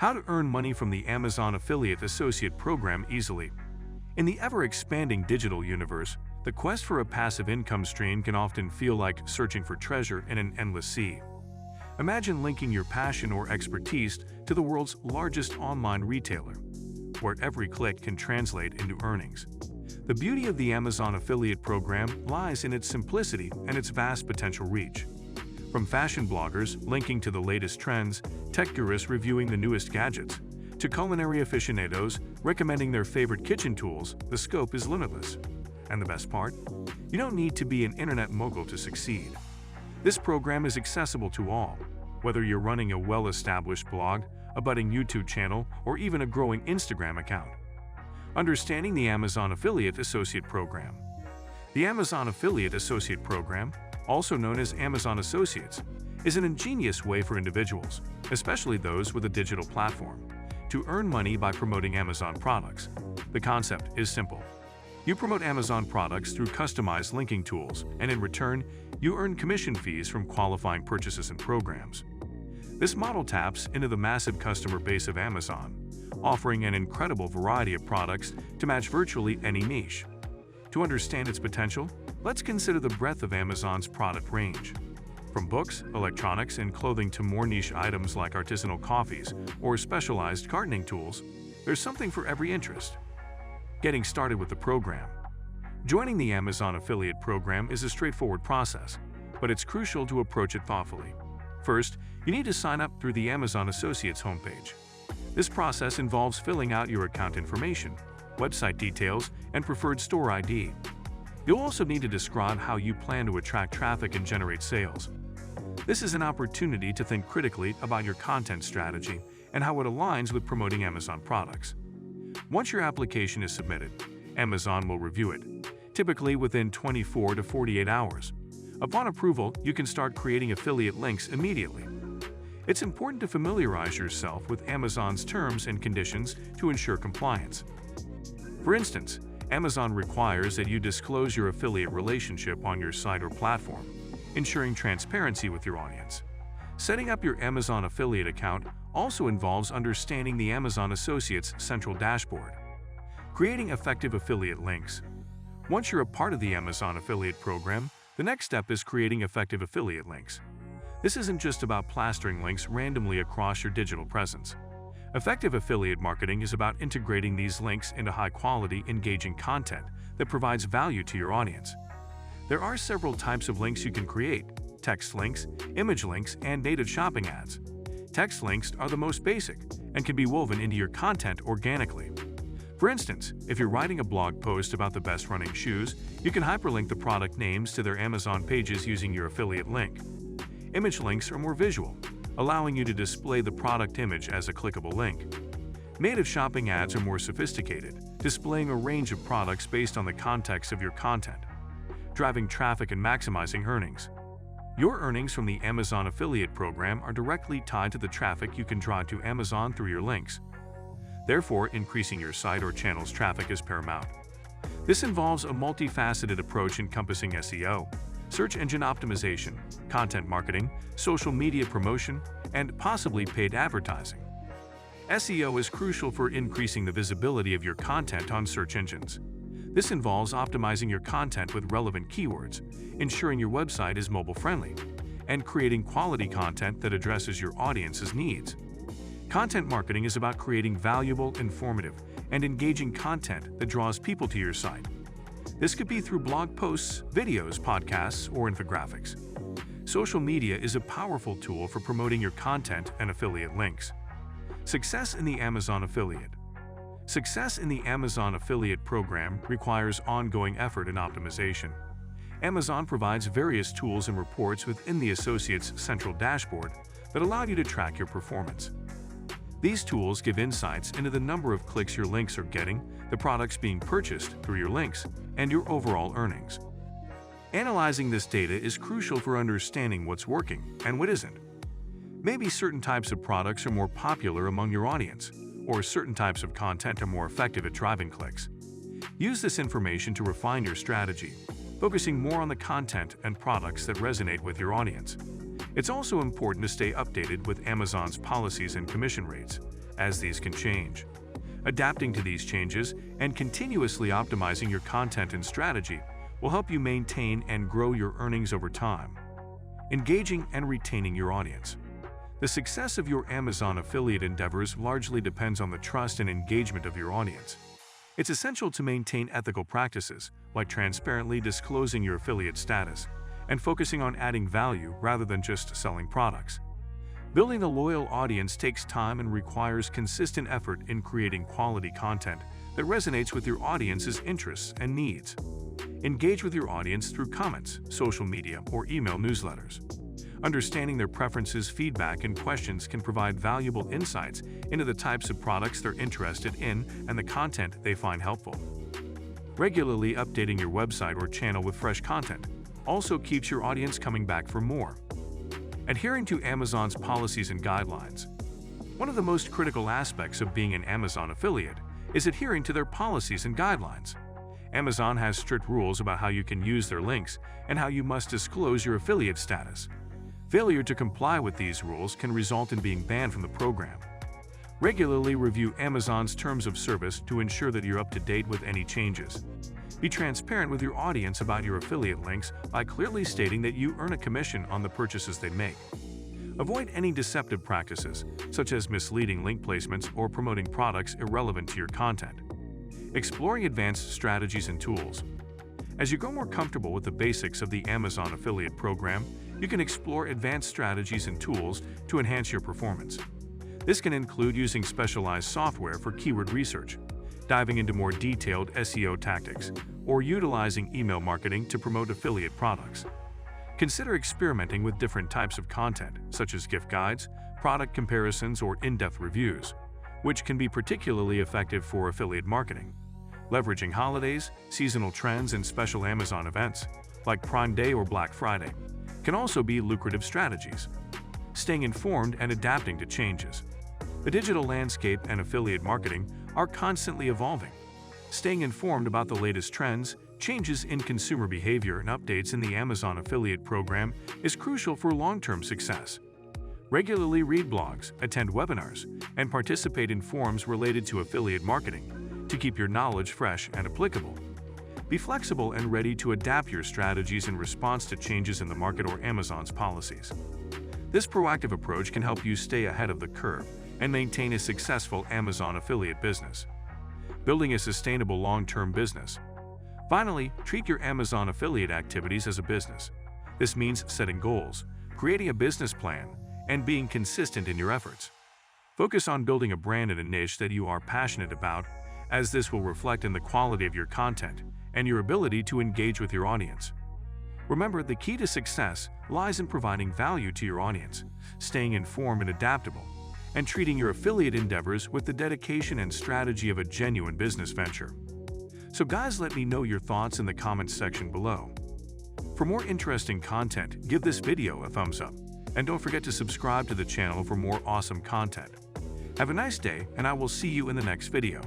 How to earn money from the Amazon Affiliate Associate Program easily. In the ever-expanding digital universe, the quest for a passive income stream can often feel like searching for treasure in an endless sea. Imagine linking your passion or expertise to the world's largest online retailer, where every click can translate into earnings. The beauty of the Amazon Affiliate Program lies in its simplicity and its vast potential reach. From fashion bloggers linking to the latest trends, tech gurus reviewing the newest gadgets, to culinary aficionados recommending their favorite kitchen tools, the scope is limitless. And the best part? You don't need to be an internet mogul to succeed. This program is accessible to all, whether you're running a well-established blog, a budding YouTube channel, or even a growing Instagram account. Understanding the Amazon Affiliate Associate Program. The Amazon Affiliate Associate Program, also known as Amazon Associates, is an ingenious way for individuals, especially those with a digital platform, to earn money by promoting Amazon products. The concept is simple. You promote Amazon products through customized linking tools, and in return, you earn commission fees from qualifying purchases and programs. This model taps into the massive customer base of Amazon, offering an incredible variety of products to match virtually any niche. To understand its potential, let's consider the breadth of Amazon's product range. From books, electronics, and clothing to more niche items like artisanal coffees or specialized gardening tools, there's something for every interest. Getting started with the program. Joining the Amazon Affiliate Program is a straightforward process, but it's crucial to approach it thoughtfully. First, you need to sign up through the Amazon Associates homepage. This process involves filling out your account information, website details, and preferred store ID. You'll also need to describe how you plan to attract traffic and generate sales. This is an opportunity to think critically about your content strategy and how it aligns with promoting Amazon products. Once your application is submitted, Amazon will review it, typically within 24 to 48 hours. Upon approval, you can start creating affiliate links immediately. It's important to familiarize yourself with Amazon's terms and conditions to ensure compliance. For instance, Amazon requires that you disclose your affiliate relationship on your site or platform, ensuring transparency with your audience. Setting up your Amazon affiliate account also involves understanding the Amazon Associates Central Dashboard. Creating effective affiliate links. Once you're a part of the Amazon Affiliate Program, the next step is creating effective affiliate links. This isn't just about plastering links randomly across your digital presence. Effective affiliate marketing is about integrating these links into high-quality, engaging content that provides value to your audience. There are several types of links you can create: text links, image links, and native shopping ads. Text links are the most basic and can be woven into your content organically. For instance, if you're writing a blog post about the best running shoes, you can hyperlink the product names to their Amazon pages using your affiliate link. Image links are more visual, allowing you to display the product image as a clickable link. Native shopping ads are more sophisticated, displaying a range of products based on the context of your content, driving traffic and maximizing earnings. Your earnings from the Amazon Affiliate Program are directly tied to the traffic you can drive to Amazon through your links. Therefore, increasing your site or channel's traffic is paramount. This involves a multifaceted approach encompassing SEO, search engine optimization, content marketing, social media promotion, and possibly paid advertising. SEO is crucial for increasing the visibility of your content on search engines. This involves optimizing your content with relevant keywords, ensuring your website is mobile-friendly, and creating quality content that addresses your audience's needs. Content marketing is about creating valuable, informative, and engaging content that draws people to your site. This could be through blog posts, videos, podcasts, or infographics. Social media is a powerful tool for promoting your content and affiliate links. Success in the Amazon Affiliate. Success in the Amazon Affiliate Program requires ongoing effort and optimization. Amazon provides various tools and reports within the Associates Central Dashboard that allow you to track your performance. These tools give insights into the number of clicks your links are getting, the products being purchased through your links, and your overall earnings. Analyzing this data is crucial for understanding what's working and what isn't. Maybe certain types of products are more popular among your audience, or certain types of content are more effective at driving clicks. Use this information to refine your strategy, focusing more on the content and products that resonate with your audience. It's also important to stay updated with Amazon's policies and commission rates, as these can change. Adapting to these changes and continuously optimizing your content and strategy will help you maintain and grow your earnings over time. Engaging and retaining your audience. The success of your Amazon affiliate endeavors largely depends on the trust and engagement of your audience. It's essential to maintain ethical practices, like transparently disclosing your affiliate status and focusing on adding value rather than just selling products. Building a loyal audience takes time and requires consistent effort in creating quality content that resonates with your audience's interests and needs. Engage with your audience through comments, social media, or email newsletters. Understanding their preferences, feedback, and questions can provide valuable insights into the types of products they're interested in and the content they find helpful. Regularly updating your website or channel with fresh content also keeps your audience coming back for more. Adhering to Amazon's policies and guidelines. One of the most critical aspects of being an Amazon affiliate is adhering to their policies and guidelines. Amazon has strict rules about how you can use their links and how you must disclose your affiliate status. Failure to comply with these rules can result in being banned from the program. Regularly review Amazon's terms of service to ensure that you're up to date with any changes. Be transparent with your audience about your affiliate links by clearly stating that you earn a commission on the purchases they make. Avoid any deceptive practices, such as misleading link placements or promoting products irrelevant to your content. Exploring advanced strategies and tools. As you grow more comfortable with the basics of the Amazon affiliate program, you can explore advanced strategies and tools to enhance your performance. This can include using specialized software for keyword research, diving into more detailed SEO tactics, or utilizing email marketing to promote affiliate products. Consider experimenting with different types of content, such as gift guides, product comparisons, or in-depth reviews, which can be particularly effective for affiliate marketing. Leveraging holidays, seasonal trends, and special Amazon events, like Prime Day or Black Friday, can also be lucrative strategies. Staying informed and adapting to changes. The digital landscape and affiliate marketing are constantly evolving. Staying informed about the latest trends, changes in consumer behavior, and updates in the Amazon affiliate program is crucial for long-term success. Regularly read blogs, attend webinars, and participate in forums related to affiliate marketing to keep your knowledge fresh and applicable. Be flexible and ready to adapt your strategies in response to changes in the market or Amazon's policies. This proactive approach can help you stay ahead of the curve and maintain a successful Amazon affiliate business. Building a sustainable long-term business. Finally, treat your Amazon affiliate activities as a business. This means setting goals, creating a business plan, and being consistent in your efforts. Focus on building a brand and a niche that you are passionate about, as this will reflect in the quality of your content and your ability to engage with your audience. Remember, the key to success lies in providing value to your audience, staying informed and adaptable, and treating your affiliate endeavors with the dedication and strategy of a genuine business venture. So guys, let me know your thoughts in the comments section below. For more interesting content, give this video a thumbs up, and don't forget to subscribe to the channel for more awesome content. Have a nice day, and I will see you in the next video.